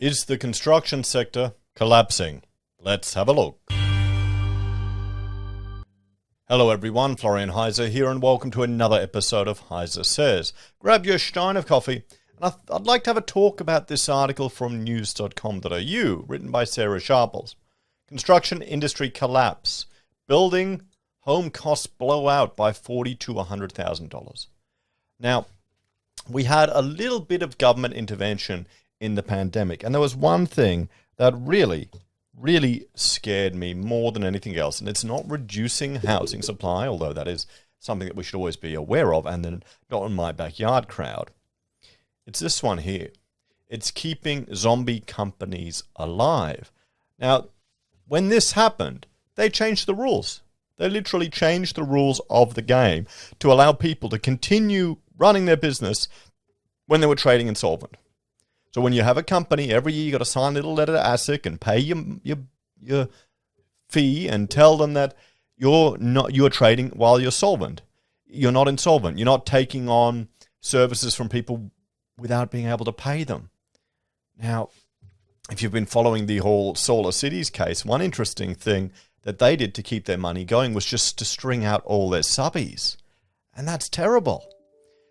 Is the construction sector collapsing? Let's have a look. Hello everyone, Florian.Heise here and welcome to another episode of HeiseSays. Grab your stein of coffee and I'd like to have a talk about this article from news.com.au written by Sarah Sharples. Construction industry collapse. Building home costs blow out by $40,000 to $100,000. Now, we had a little bit of government intervention in the pandemic, and there was one thing that really scared me more than anything else, and it's not reducing housing supply, although that is something that we should always be aware of, and then not in my backyard crowd. It's this one here. It's keeping zombie companies alive. Now, when this happened, they changed the rules. They literally changed the rules of the game to allow people to continue running their business when they were trading insolvent. So when you have a company, every year you got to sign a little letter to ASIC and pay your fee and tell them that you're trading while you're solvent. You're not insolvent. You're not taking on services from people without being able to pay them. Now, if you've been following the whole Solar Cities case, one interesting thing that they did to keep their money going was just to string out all their subbies. And that's terrible.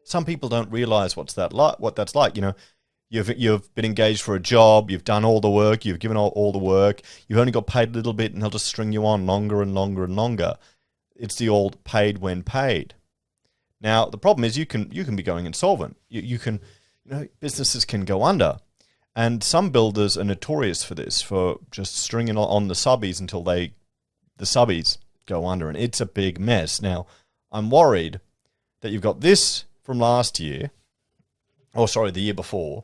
Some people don't realize what that's like. You know, You've been engaged for a job, you've done all the work, you've given all the work, you've only got paid a little bit and they'll just string you on longer and longer and longer. It's the old paid when paid. Now, the problem is you can be going insolvent. Businesses can go under. And some builders are notorious for this, for just stringing on the subbies until the subbies go under. And it's a big mess. Now, I'm worried that you've got this from last year, the year before,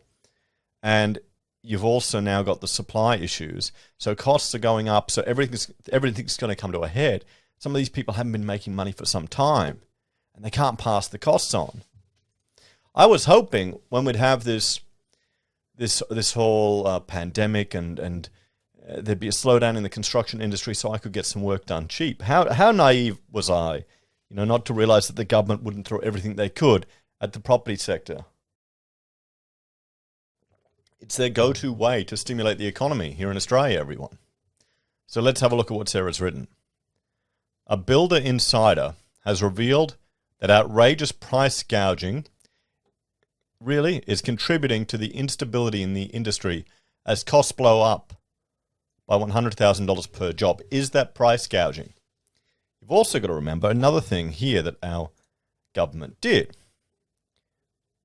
and you've also now got the supply issues. So costs are going up. So everything's going to come to a head. Some of these people haven't been making money for some time, and they can't pass the costs on. I was hoping when we'd have this whole pandemic and there'd be a slowdown in the construction industry, so I could get some work done cheap. How naive was I, not to realize that the government wouldn't throw everything they could at the property sector. It's their go-to way to stimulate the economy here in Australia, everyone. So let's have a look at what Sarah's written. A builder insider has revealed that outrageous price gouging really is contributing to the instability in the industry as costs blow up by $100,000 per job. Is that price gouging? You've also got to remember another thing here that our government did.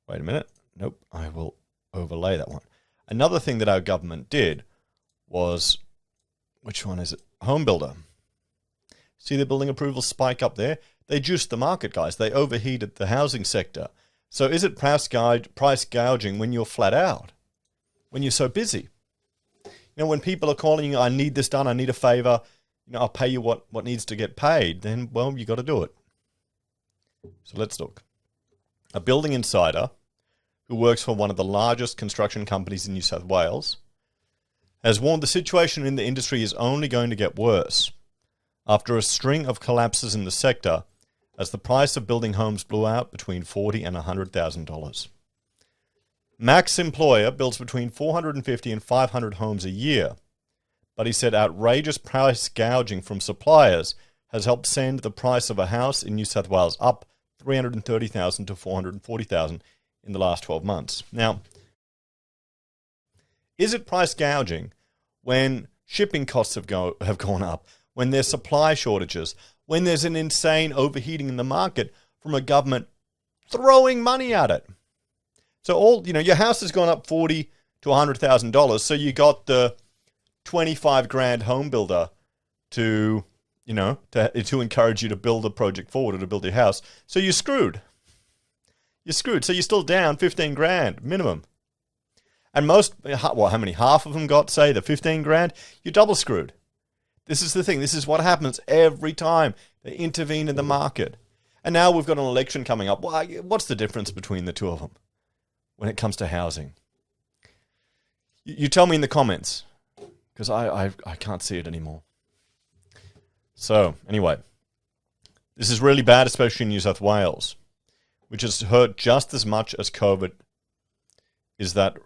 Wait a minute. Nope, I will overlay that one. Another thing that our government did was, which one is it? Home builder. See the building approval spike up there? They juiced the market, guys. They overheated the housing sector. So is it price gouging when you're flat out? When you're so busy? When people are calling you, I need this done, I need a favor, I'll pay you what needs to get paid, then, well, you got to do it. So let's look. A building insider who works for one of the largest construction companies in New South Wales, has warned the situation in the industry is only going to get worse after a string of collapses in the sector as the price of building homes blew out between $40,000 and $100,000. Mac's employer builds between 450 and 500 homes a year, but he said outrageous price gouging from suppliers has helped send the price of a house in New South Wales up $330,000 to $440,000 in the last 12 months. Now, is it price gouging when shipping costs have gone up, when there's supply shortages, when there's an insane overheating in the market from a government throwing money at it? So your house has gone up $40,000 to $100,000, so you got the 25 grand home builder to encourage you to build a project forward or to build your house. So you're screwed. So you're still down 15 grand minimum. And how many? Half of them got, say, the 15 grand? You're double screwed. This is the thing. This is what happens every time they intervene in the market. And now we've got an election coming up. What's the difference between the two of them when it comes to housing? You tell me in the comments, because I can't see it anymore. So, anyway, this is really bad, especially in New South Wales, which has hurt just as much as COVID, is that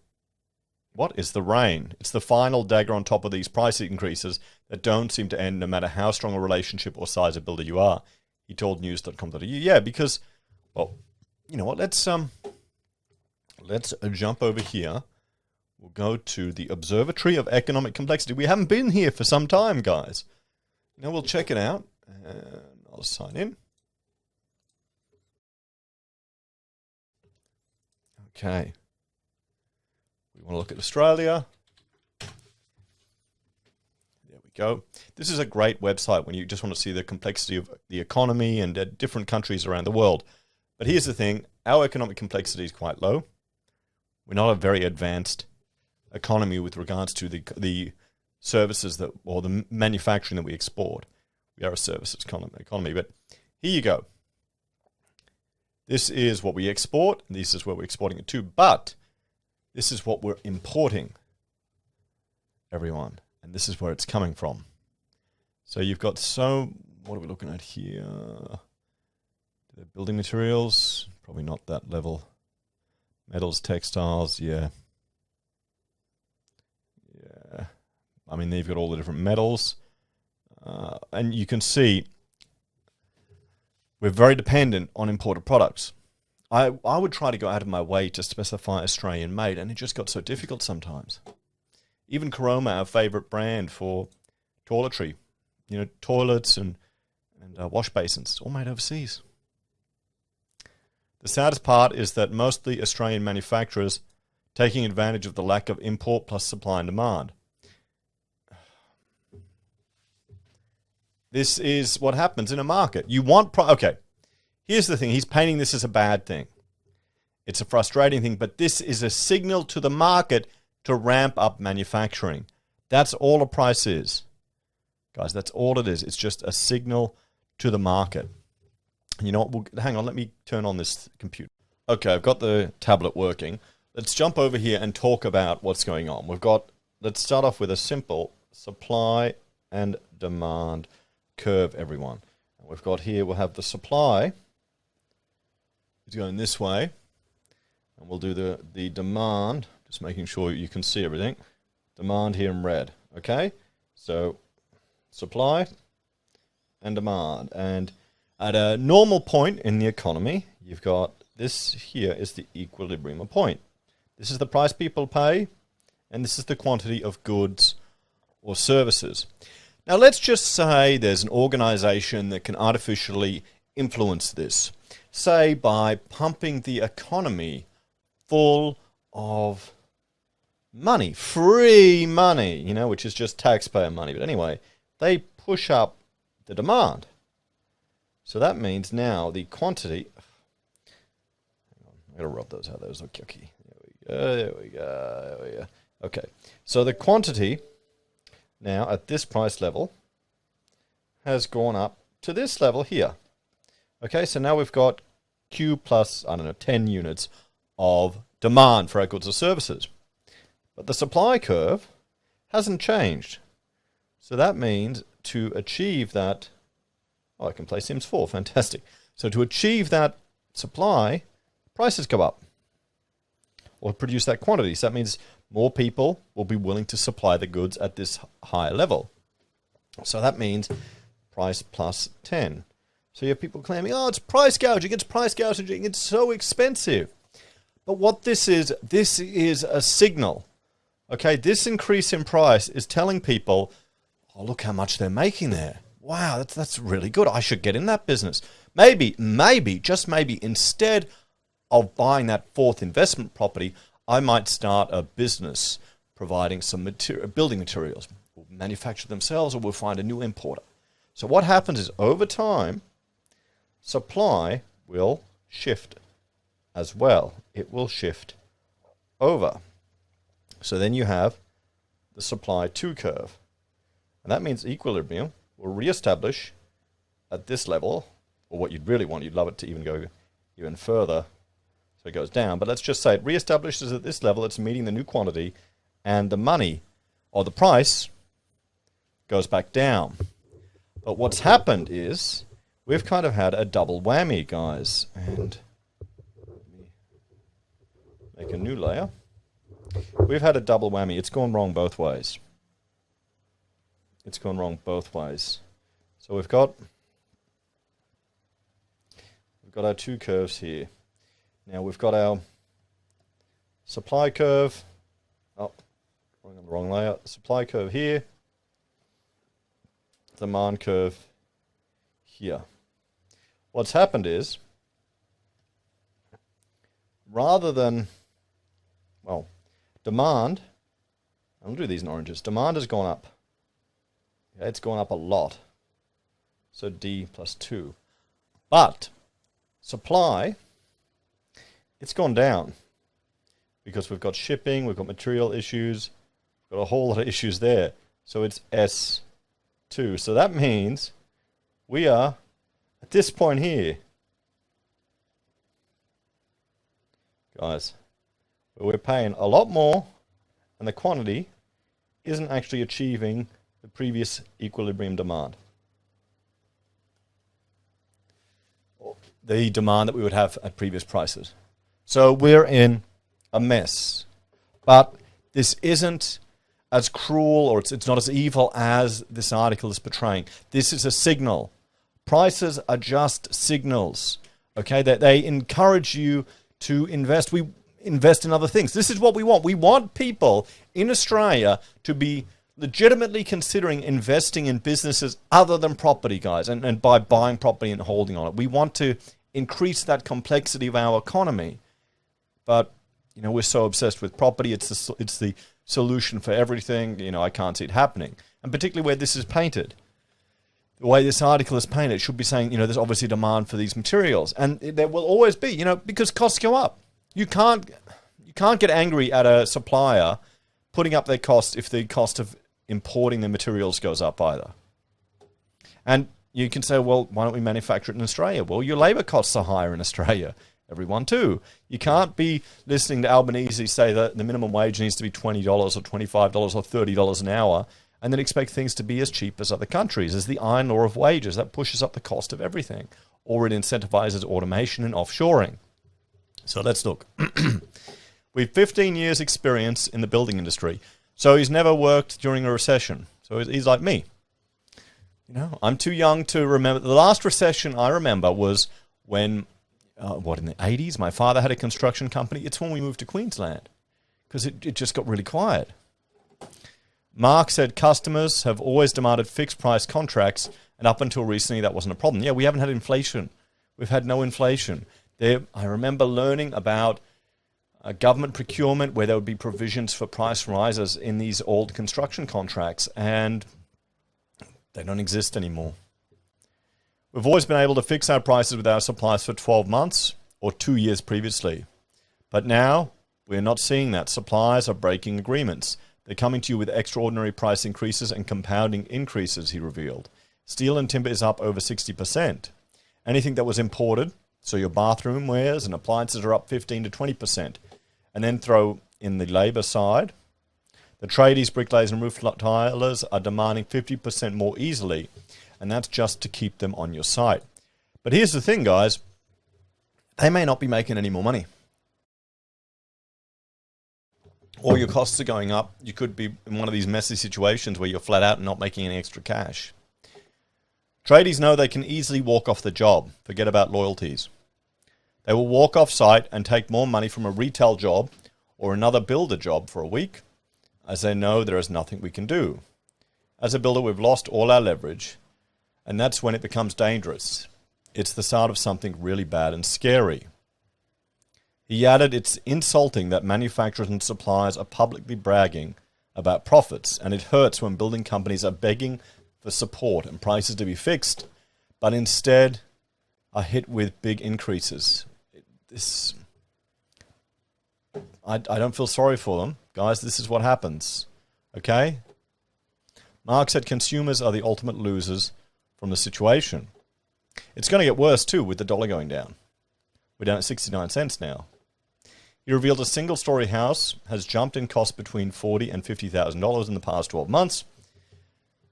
what is the rain? It's the final dagger on top of these price increases that don't seem to end no matter how strong a relationship or size of builder you are. He told news.com.au. Yeah, because, well, you know what? Let's jump over here. We'll go to the Observatory of Economic Complexity. We haven't been here for some time, guys. Now we'll check it out, and I'll sign in. Okay. We want to look at Australia. There we go. This is a great website when you just want to see the complexity of the economy and different countries around the world. But here's the thing. Our economic complexity is quite low. We're not a very advanced economy with regards to the services that, or the manufacturing that we export. We are a services economy. But here you go. This is what we export, and this is where we're exporting it to. But this is what we're importing, everyone. And this is where it's coming from. So you've got what are we looking at here? The building materials, probably not that level. Metals, textiles, yeah. Yeah. I mean, they've got all the different metals. And you can see we're very dependent on imported products. I would try to go out of my way to specify Australian made, and it just got so difficult sometimes. Even Caroma, our favourite brand for toiletry, you know, toilets and wash basins, it's all made overseas. The saddest part is that most of the Australian manufacturers taking advantage of the lack of import plus supply and demand. This is what happens in a market. You want okay, here's the thing. He's painting this as a bad thing. It's a frustrating thing, but this is a signal to the market to ramp up manufacturing. That's all a price is. Guys, that's all it is. It's just a signal to the market. You know what? Hang on, let me turn on this computer. Okay, I've got the tablet working. Let's jump over here and talk about what's going on. Let's start off with a simple supply and demand curve, everyone. And we've got here, we'll have the supply is going this way, and we'll do the demand, just making sure you can see everything. Demand here in red, okay? So supply and demand, and at a normal point in the economy, you've got this here is the equilibrium point. This is the price people pay, and this is the quantity of goods or services. Now, let's just say there's an organization that can artificially influence this, say by pumping the economy full of money, free money, you know, which is just taxpayer money. But anyway, they push up the demand. So that means now the quantity, hang on, I'm going to rub those out, those look yucky. There we go. Okay, so the quantity now at this price level has gone up to this level here. Okay, so now we've got Q plus, 10 units of demand for our goods or services. But the supply curve hasn't changed. So that means to achieve that, I can play Sims 4, fantastic. So to achieve that supply, prices go up or produce that quantity. So that means more people will be willing to supply the goods at this higher level. So that means price plus 10. So you have people claiming, oh, it's price gouging, it's so expensive. But what this is a signal. Okay, this increase in price is telling people, oh, look how much they're making there. Wow, that's really good. I should get in that business. Maybe, just maybe, instead of buying that fourth investment property, I might start a business providing some building materials. We'll manufacture themselves, or we'll find a new importer. So what happens is, over time, supply will shift as well. It will shift over. So then you have the supply to curve. And that means equilibrium will reestablish at this level, or what you'd really want, you'd love it to even go even further. So it goes down. But let's just say it reestablishes at this level, it's meeting the new quantity, and the money, or the price, goes back down. But what's happened is, we've kind of had a double whammy, guys. And let me make a new layer. we've had a double whammy. It's gone wrong both ways. It's gone wrong both ways. So we've got our two curves here. Now we've got our supply curve. Oh, on the wrong layout. Supply curve here. Demand curve here. What's happened is, rather than, well, demand, I'll do these in oranges. Demand has gone up. Yeah, it's gone up a lot. So D plus 2. But supply, it's gone down because we've got shipping, we've got material issues, we've got a whole lot of issues there. So it's S2. So that means we are at this point here, guys, we're paying a lot more and the quantity isn't actually achieving the previous equilibrium demand. The demand that we would have at previous prices. So we're in a mess. But this isn't as cruel, or it's not as evil as this article is portraying. This is a signal. Prices are just signals. Okay, that they encourage you to invest. We invest in other things. This is what we want. We want people in Australia to be legitimately considering investing in businesses other than property, guys, and by buying property and holding on it. We want to increase that complexity of our economy. But, you know, we're so obsessed with property. It's the solution for everything. You know, I can't see it happening. And particularly where this is painted. The way this article is painted, it should be saying, you know, there's obviously demand for these materials. And there will always be, you know, because costs go up. You can't get angry at a supplier putting up their costs if the cost of importing the materials goes up either. And you can say, well, why don't we manufacture it in Australia? Well, your labour costs are higher in Australia. Everyone too. You can't be listening to Albanese say that the minimum wage needs to be $20 or $25 or $30 an hour and then expect things to be as cheap as other countries. There's the iron law of wages. That pushes up the cost of everything. Or it incentivizes automation and offshoring. So let's look. We've 15 years experience in the building industry. So he's never worked during a recession. So he's like me. You know, I'm too young to remember. The last recession I remember was when, in the 80s? My father had a construction company. It's when we moved to Queensland because it just got really quiet. Mark said customers have always demanded fixed price contracts, and up until recently that wasn't a problem. Yeah, we haven't had inflation. We've had no inflation. I remember learning about government procurement where there would be provisions for price rises in these old construction contracts, and they don't exist anymore. We've always been able to fix our prices with our suppliers for 12 months or 2 years previously. But now we're not seeing that. Suppliers are breaking agreements. They're coming to you with extraordinary price increases and compounding increases, he revealed. Steel and timber is up over 60%. Anything that was imported, so your bathroom wares and appliances, are up 15 to 20%. And then throw in the labour side. The tradies, bricklayers and roof tilers are demanding 50% more easily. And that's just to keep them on your site. But here's the thing, guys. They may not be making any more money. Or your costs are going up. You could be in one of these messy situations where you're flat out and not making any extra cash. Tradies know they can easily walk off the job. Forget about loyalties. They will walk off site and take more money from a retail job or another builder job for a week, as they know there is nothing we can do. As a builder, we've lost all our leverage, and that's when it becomes dangerous. It's the start of something really bad and scary. He added, it's insulting that manufacturers and suppliers are publicly bragging about profits, and it hurts when building companies are begging for support and prices to be fixed, but instead are hit with big increases. I don't feel sorry for them. Guys, this is what happens. Okay? Mark said consumers are the ultimate losers from the situation. It's going to get worse too with the dollar going down. We're down at 69 cents now. He revealed a single-story house has jumped in cost between $40,000 and $50,000 in the past 12 months.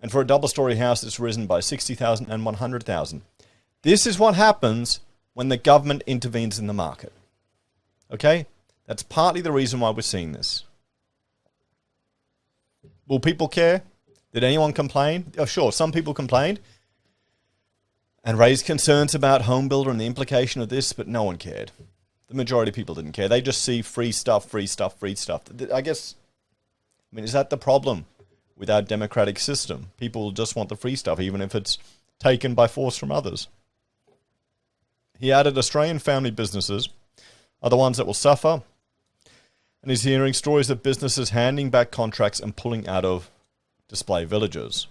And for a double-story house, it's risen by $60,000 and $100,000. This is what happens when the government intervenes in the market. Okay? That's partly the reason why we're seeing this. Will people care? Did anyone complain? Oh, sure, some people complained and raised concerns about home builder and the implication of this, but no one cared. The majority of people didn't care. They just see free stuff, free stuff, free stuff. I mean, is that the problem with our democratic system? People just want the free stuff, even if it's taken by force from others. He added Australian family businesses are the ones that will suffer, and he's hearing stories of businesses handing back contracts and pulling out of display villages.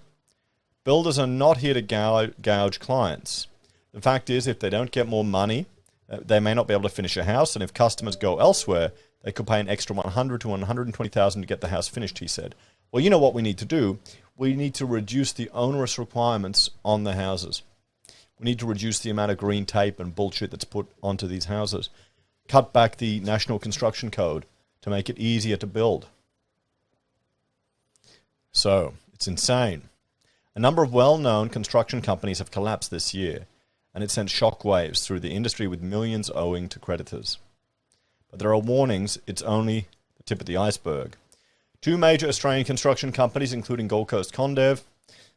Builders are not here to gouge clients. The fact is, if they don't get more money, they may not be able to finish a house, and if customers go elsewhere, they could pay an extra $100,000 to $120,000 to get the house finished, he said. Well, you know what we need to do? We need to reduce the onerous requirements on the houses. We need to reduce the amount of green tape and bullshit that's put onto these houses. Cut back the National Construction Code to make it easier to build. So, it's insane. A number of well-known construction companies have collapsed this year, and it sent shockwaves through the industry with millions owing to creditors. But there are warnings, it's only the tip of the iceberg. 2 major Australian construction companies, including Gold Coast Condev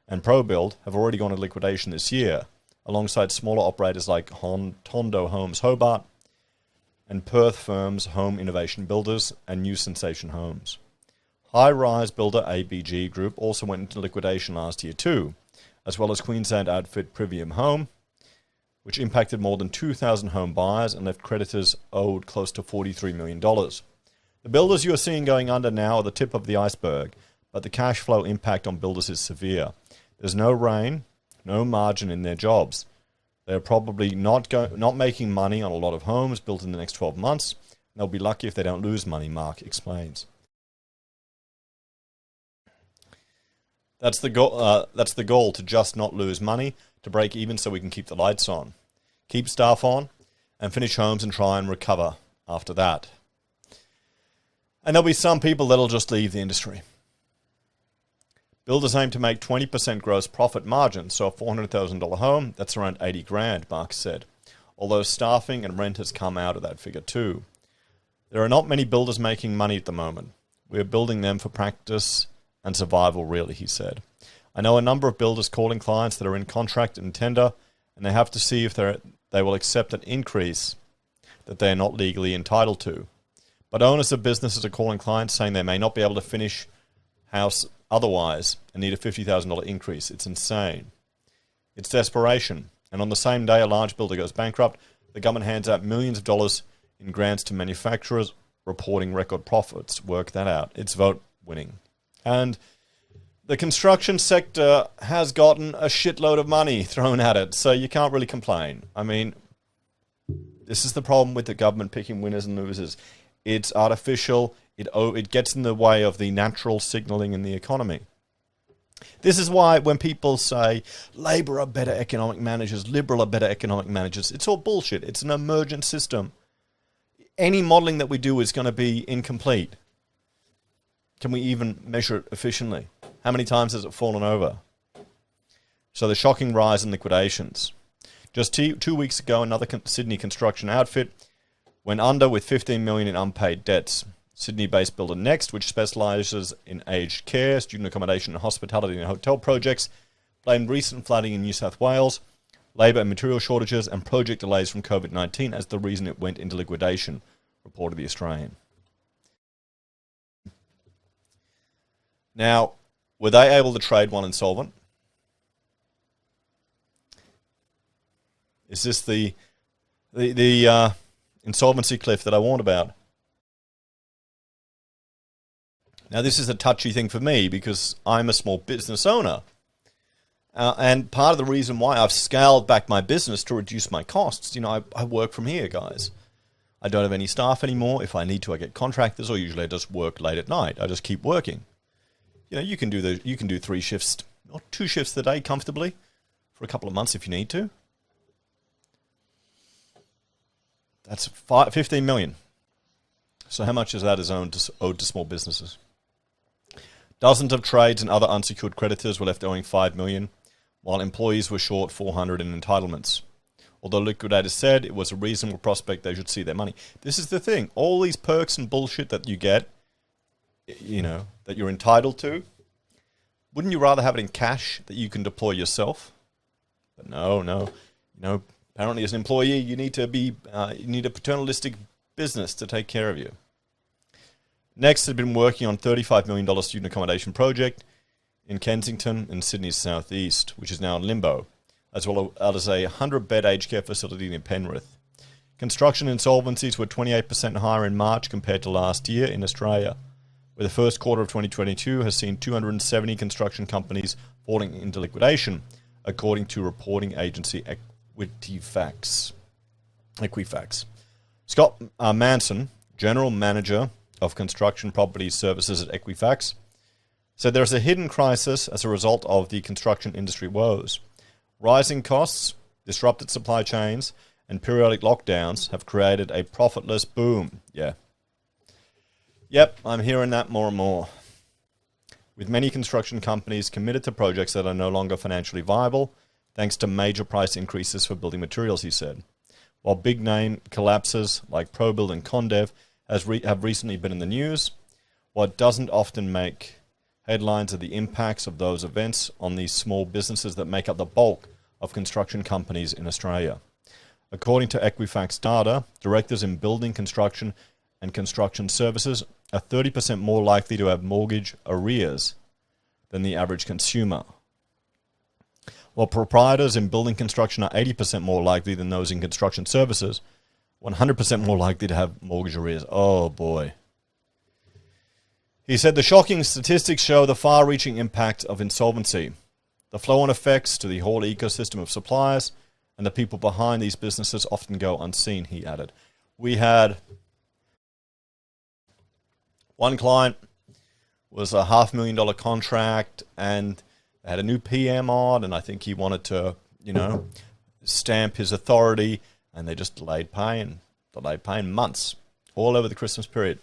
and ProBuild, have already gone into liquidation this year, alongside smaller operators like Tondo Homes Hobart and Perth firms Home Innovation Builders and New Sensation Homes. High-rise builder ABG Group also went into liquidation last year too, as well as Queensland outfit Privium Home, which impacted more than 2,000 home buyers and left creditors owed close to $43 million. The builders you are seeing going under now are the tip of the iceberg, but the cash flow impact on builders is severe. There's no rain, no margin in their jobs. They're probably not making money on a lot of homes built in the next 12 months. They'll be lucky if they don't lose money, Mark explains. That's the goal, to just not lose money, to break even so we can keep the lights on, keep staff on, and finish homes and try and recover after that. And there'll be some people that'll just leave the industry. Builders aim to make 20% gross profit margin, so a $400,000 home, that's around $80,000, Mark said, although staffing and rent has come out of that figure too. There are not many builders making money at the moment. We're building them for practice and survival, really, he said. I know a number of builders calling clients that are in contract and tender, and they have to see if they will accept an increase that they are not legally entitled to. But owners of businesses are calling clients saying they may not be able to finish house otherwise and need a $50,000 increase. It's insane. It's desperation. And on the same day a large builder goes bankrupt, the government hands out millions of dollars in grants to manufacturers reporting record profits. Work that out. It's vote winning. And the construction sector has gotten a shitload of money thrown at it, so you can't really complain. I mean, this is the problem with the government picking winners and losers. It's artificial. It gets in the way of the natural signaling in the economy. This is why when people say Labor are better economic managers, Liberal are better economic managers, it's all bullshit. It's an emergent system. Any modelling that we do is going to be incomplete. Can we even measure it efficiently? How many times has it fallen over? So the shocking rise in liquidations. Just 2 weeks ago, another Sydney construction outfit went under with $15 million in unpaid debts. Sydney-based builder Next, which specialises in aged care, student accommodation and hospitality and hotel projects, blamed recent flooding in New South Wales, labour and material shortages and project delays from COVID-19 as the reason it went into liquidation, reported the Australian. Now, were they able to trade one insolvent? Is this the insolvency cliff that I warned about? Now, this is a touchy thing for me because I'm a small business owner. And part of the reason why I've scaled back my business to reduce my costs, I work from here, guys. I don't have any staff anymore. If I need to, I get contractors, or usually I just work late at night. I just keep working. You can do 3 shifts or 2 shifts a day comfortably for a couple of months if you need to. That's $15 million. So how much of that is owed to small businesses? Dozens of trades and other unsecured creditors were left owing $5 million, while employees were short $400 in entitlements. Although liquidators said it was a reasonable prospect they should see their money. This is the thing. All these perks and bullshit that you get, that you're entitled to, Wouldn't you rather have it in cash that you can deploy yourself? But no. Apparently as an employee, you need to be, you need a paternalistic business to take care of you. Next, had been working on $35 million student accommodation project in Kensington in Sydney's southeast, which is now in limbo, as well as a 100-bed aged care facility in Penrith. Construction insolvencies were 28% higher in March compared to last year in Australia, where the first quarter of 2022 has seen 270 construction companies falling into liquidation, according to reporting agency Equifax. Scott Manson, General Manager of Construction Property Services at Equifax, said there is a hidden crisis as a result of the construction industry woes. Rising costs, disrupted supply chains, and periodic lockdowns have created a profitless boom. Yeah. Yep, I'm hearing that more and more. With many construction companies committed to projects that are no longer financially viable, thanks to major price increases for building materials, he said. While big-name collapses like ProBuild and Condev have recently been in the news, what doesn't often make headlines are the impacts of those events on these small businesses that make up the bulk of construction companies in Australia. According to Equifax data, directors in building, construction, and construction services are 30% more likely to have mortgage arrears than the average consumer, while proprietors in building construction are 80% more likely than those in construction services, 100% more likely to have mortgage arrears. Oh boy. He said the shocking statistics show the far-reaching impact of insolvency, the flow-on effects to the whole ecosystem of suppliers, and the people behind these businesses often go unseen, he added. We had one client was a $500,000 contract, and they had a new PM on, and I think he wanted to, stamp his authority, and they just delayed paying months, all over the Christmas period.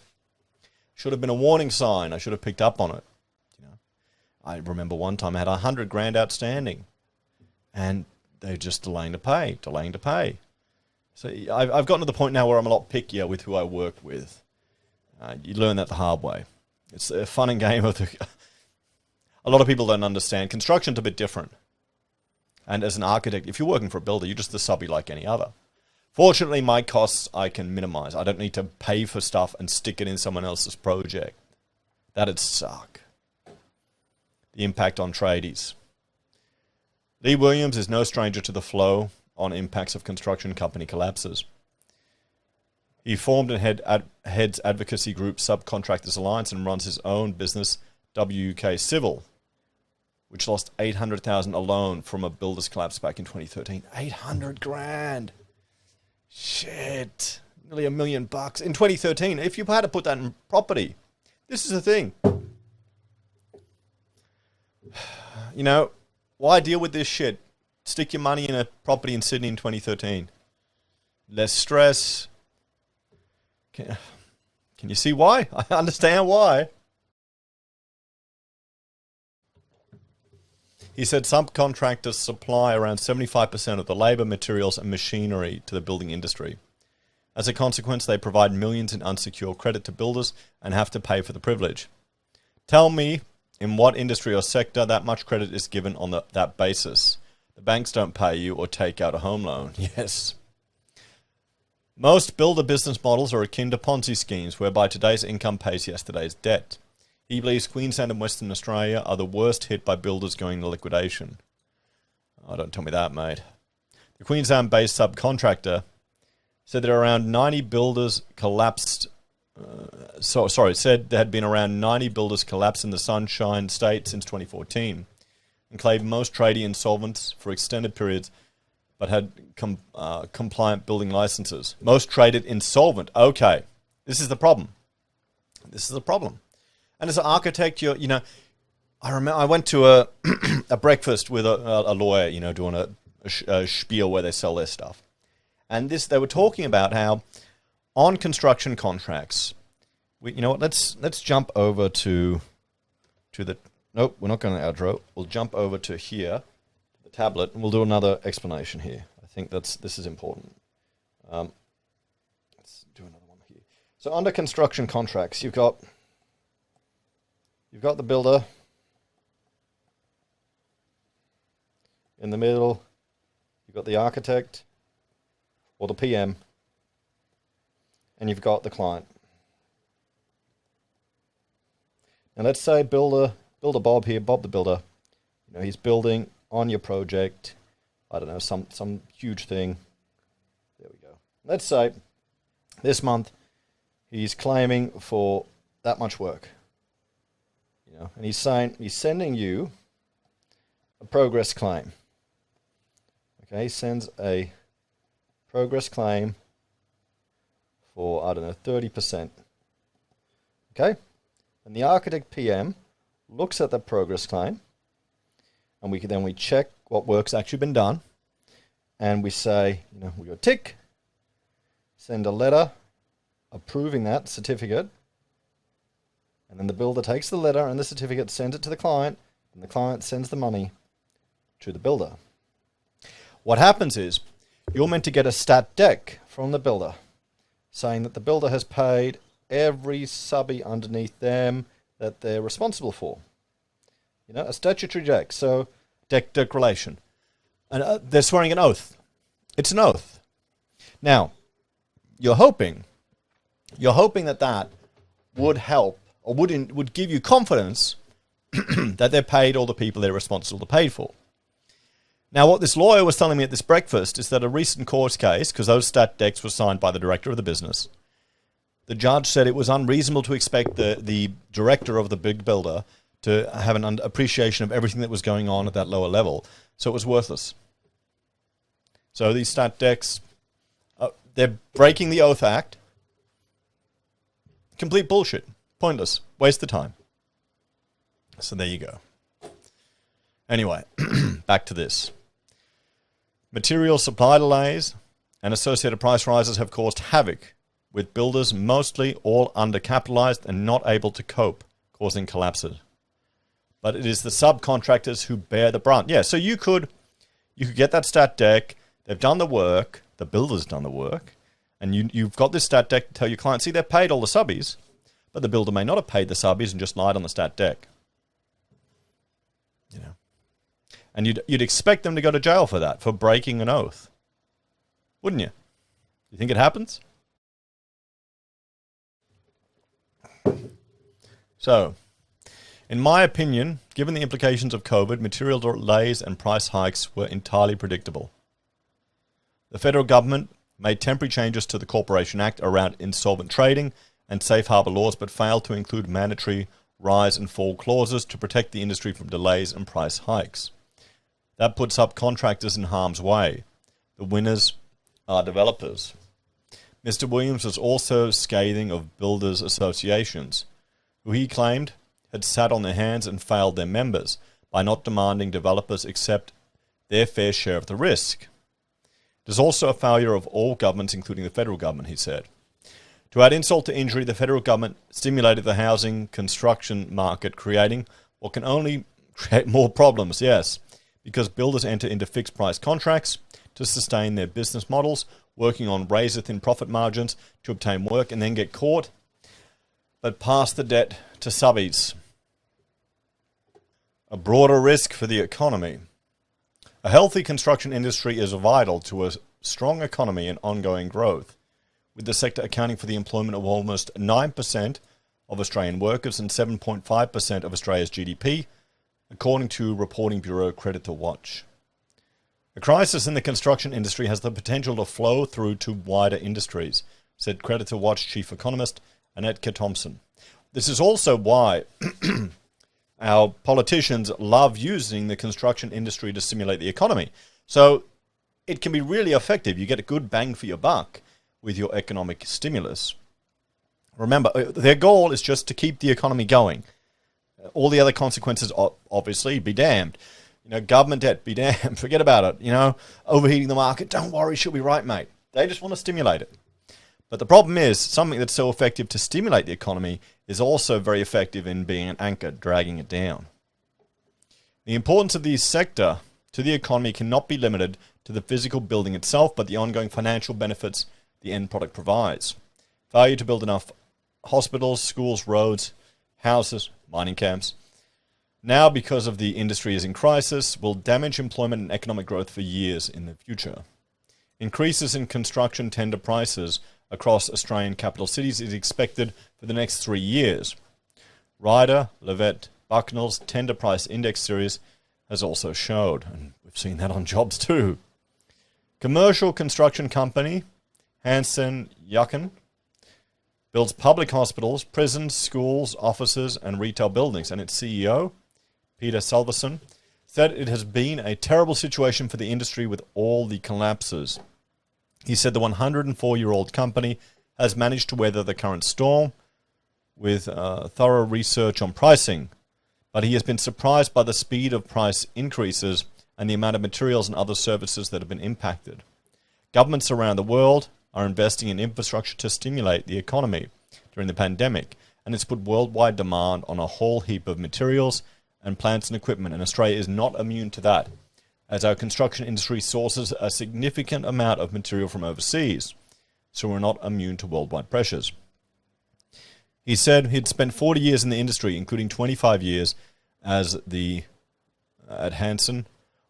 Should have been a warning sign. I should have picked up on it. I remember one time I had $100,000 outstanding, and they're just delaying to pay. So I've gotten to the point now where I'm a lot pickier with who I work with. You learn that the hard way. It's a fun and game of a lot of people don't understand. Construction's a bit different. And as an architect, if you're working for a builder, you're just the subby like any other. Fortunately, my costs I can minimize. I don't need to pay for stuff and stick it in someone else's project. That'd suck. The impact on tradies. Lee Williams is no stranger to the flow on impacts of construction company collapses. He formed and heads advocacy group Subcontractors Alliance and runs his own business, WK Civil, which lost $800,000 alone from a builder's collapse back in 2013. $800,000. Shit. Nearly $1 million in 2013. If you had to put that in property, this is the thing. Why deal with this shit? Stick your money in a property in Sydney in 2013. Less stress. Can you see why? I understand why. He said subcontractors supply around 75% of the labour, materials and machinery to the building industry. As a consequence, they provide millions in unsecured credit to builders and have to pay for the privilege. Tell me in what industry or sector that much credit is given on that basis. The banks don't pay you or take out a home loan. Yes. Most builder business models are akin to Ponzi schemes, whereby today's income pays yesterday's debt. He believes Queensland and Western Australia are the worst hit by builders going into liquidation. Oh, don't tell me that, mate. The Queensland-based subcontractor said that around 90 builders collapsed. Said there had been around 90 builders collapse in the Sunshine State since 2014, and claimed most tradie insolvents for extended periods, but had compliant building licenses. Most traded insolvent. Okay, this is the problem. And as an architect, I remember I went to a breakfast with a lawyer, doing a spiel where they sell their stuff. And they were talking about how on construction contracts, let's jump over to the, nope, we're not going to outro. We'll jump over to here, the tablet, and we'll do another explanation here. I think this is important. Let's do another one here. So under construction contracts, you've got the builder, In the middle, you've got the architect or the PM, and you've got the client. Now let's say builder Bob here, Bob the builder, he's building on your project, I don't know, some huge thing. There we go. Let's say this month he's claiming for that much work. And he's sending you a progress claim. Okay, he sends a progress claim for, I don't know, 30%. Okay? And the architect PM looks at that progress claim, and we check what work's actually been done, and we say, we go tick, send a letter approving that certificate, and then the builder takes the letter and the certificate, sends it to the client, and the client sends the money to the builder. What happens is, you're meant to get a stat dec from the builder saying that the builder has paid every subby underneath them that they're responsible for. A statutory dec, so declaration. And they're swearing an oath. It's an oath. Now, you're hoping that would help, or would give you confidence that they're paid all the people they're responsible to pay for. Now, what this lawyer was telling me at this breakfast is that a recent court case, because those stat decs were signed by the director of the business, the judge said it was unreasonable to expect the director of the big builder to have an appreciation of everything that was going on at that lower level, so it was worthless. So these stat decs, they're breaking the Oath Act. Complete bullshit. Pointless. Waste of time. So there you go. Anyway, back to this. Material supply delays and associated price rises have caused havoc, with builders mostly all undercapitalized and not able to cope, causing collapses. But it is the subcontractors who bear the brunt. Yeah, so you could get that stat dec, they've done the work, the builder's done the work, and you've got this stat dec to tell your client, see, they've paid all the subbies, but the builder may not have paid the subbies and just lied on the stat dec. And you'd expect them to go to jail for that, for breaking an oath. Wouldn't you? You think it happens? So, in my opinion, given the implications of COVID, material delays and price hikes were entirely predictable. The federal government made temporary changes to the Corporation Act around insolvent trading and safe harbor laws, but failed to include mandatory rise and fall clauses to protect the industry from delays and price hikes. That puts subcontractors in harm's way. The winners are developers. Mr. Williams was also scathing of builders' associations, who he claimed had sat on their hands and failed their members by not demanding developers accept their fair share of the risk. It is also a failure of all governments, including the federal government, he said. To add insult to injury, the federal government stimulated the housing construction market, creating what can only create more problems, yes, because builders enter into fixed price contracts to sustain their business models, working on razor-thin profit margins to obtain work and then get caught, but pass the debt to subbies. A broader risk for the economy. A healthy construction industry is vital to a strong economy and ongoing growth, with the sector accounting for the employment of almost 9% of Australian workers and 7.5% of Australia's GDP, according to Reporting Bureau Creditor Watch. A crisis in the construction industry has the potential to flow through to wider industries, said Creditor Watch chief economist Annette K. Thompson. This is also why our politicians love using the construction industry to stimulate the economy. So it can be really effective. You get a good bang for your buck with your economic stimulus. Remember, their goal is just to keep the economy going. All the other consequences, obviously, be damned. Government debt, be damned. Forget about it. Overheating the market, don't worry, she'll be right, mate. They just want to stimulate it. But the problem is, something that's so effective to stimulate the economy is also very effective in being an anchor, dragging it down. The importance of the sector to the economy cannot be limited to the physical building itself, but the ongoing financial benefits the end product provides. Failure to build enough hospitals, schools, roads, houses, mining camps, now because of the industry is in crisis, will damage employment and economic growth for years in the future. Increases in construction tender prices across Australian capital cities is expected for the next 3 years. Ryder, Levitt, Bucknell's Tender Price Index series has also showed, and we've seen that on jobs too. Commercial construction company Heise Architecture builds public hospitals, prisons, schools, offices, and retail buildings, and its CEO, Peter Salverson, said it has been a terrible situation for the industry with all the collapses. He said the 104-year-old company has managed to weather the current storm with thorough research on pricing, but he has been surprised by the speed of price increases and the amount of materials and other services that have been impacted. Governments around the world are investing in infrastructure to stimulate the economy during the pandemic, and it's put worldwide demand on a whole heap of materials and plants and equipment, and Australia is not immune to that, as our construction industry sources a significant amount of material from overseas, so we're not immune to worldwide pressures. He said he'd spent 40 years in the industry, including 25 years at Hansen,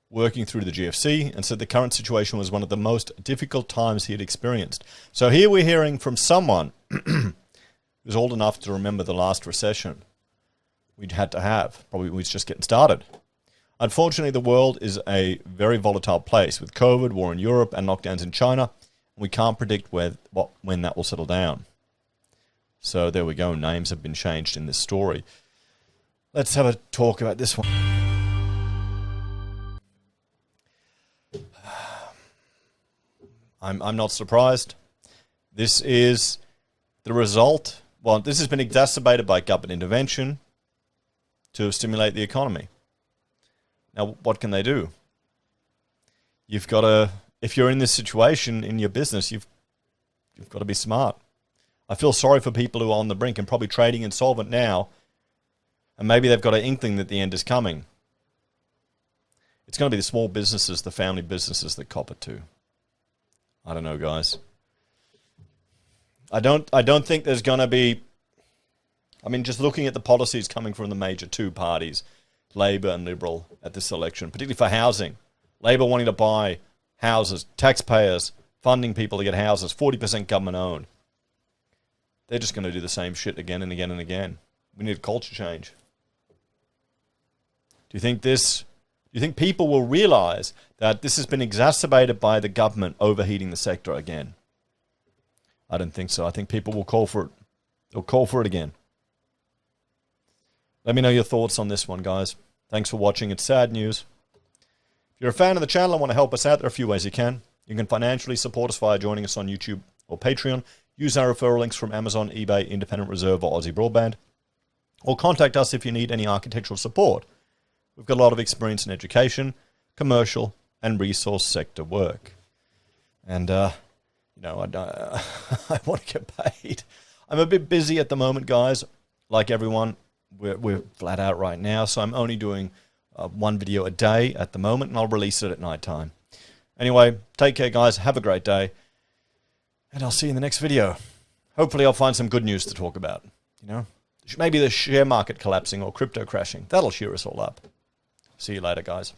working through the GFC, and said the current situation was one of the most difficult times he had experienced. So here we're hearing from someone who's old enough to remember the last recession we'd had to have. Probably we was just getting started. Unfortunately, the world is a very volatile place with COVID, war in Europe, and lockdowns in China. We can't predict when that will settle down. So there we go. Names have been changed in this story. Let's have a talk about this one. I'm not surprised. This is the result. Well, this has been exacerbated by government intervention to stimulate the economy. Now, what can they do? You've got to, if you're in this situation in your business, you've got to be smart. I feel sorry for people who are on the brink and probably trading insolvent now, and maybe they've got an inkling that the end is coming. It's going to be the small businesses, the family businesses that cop it too. I don't know, guys. I don't think there's going to be... I mean, just looking at the policies coming from the major two parties, Labor and Liberal, at this election, particularly for housing. Labor wanting to buy houses, taxpayers funding people to get houses, 40% government owned. They're just going to do the same shit again and again and again. We need a culture change. Do you think people will realize that this has been exacerbated by the government overheating the sector again? I don't think so. I think people will call for it. They'll call for it again. Let me know your thoughts on this one, guys. Thanks for watching. It's sad news. If you're a fan of the channel and want to help us out, there are a few ways you can. You can financially support us via joining us on YouTube or Patreon. Use our referral links from Amazon, eBay, Independent Reserve, or AussieBroadband. Or contact us if you need any architectural support. We've got a lot of experience in education, commercial, and resource sector work. And, I want to get paid. I'm a bit busy at the moment, guys. Like everyone, we're flat out right now, so I'm only doing one video a day at the moment, and I'll release it at night time. Anyway, take care, guys. Have a great day. And I'll see you in the next video. Hopefully I'll find some good news to talk about. Maybe the share market collapsing or crypto crashing. That'll cheer us all up. See you later, guys.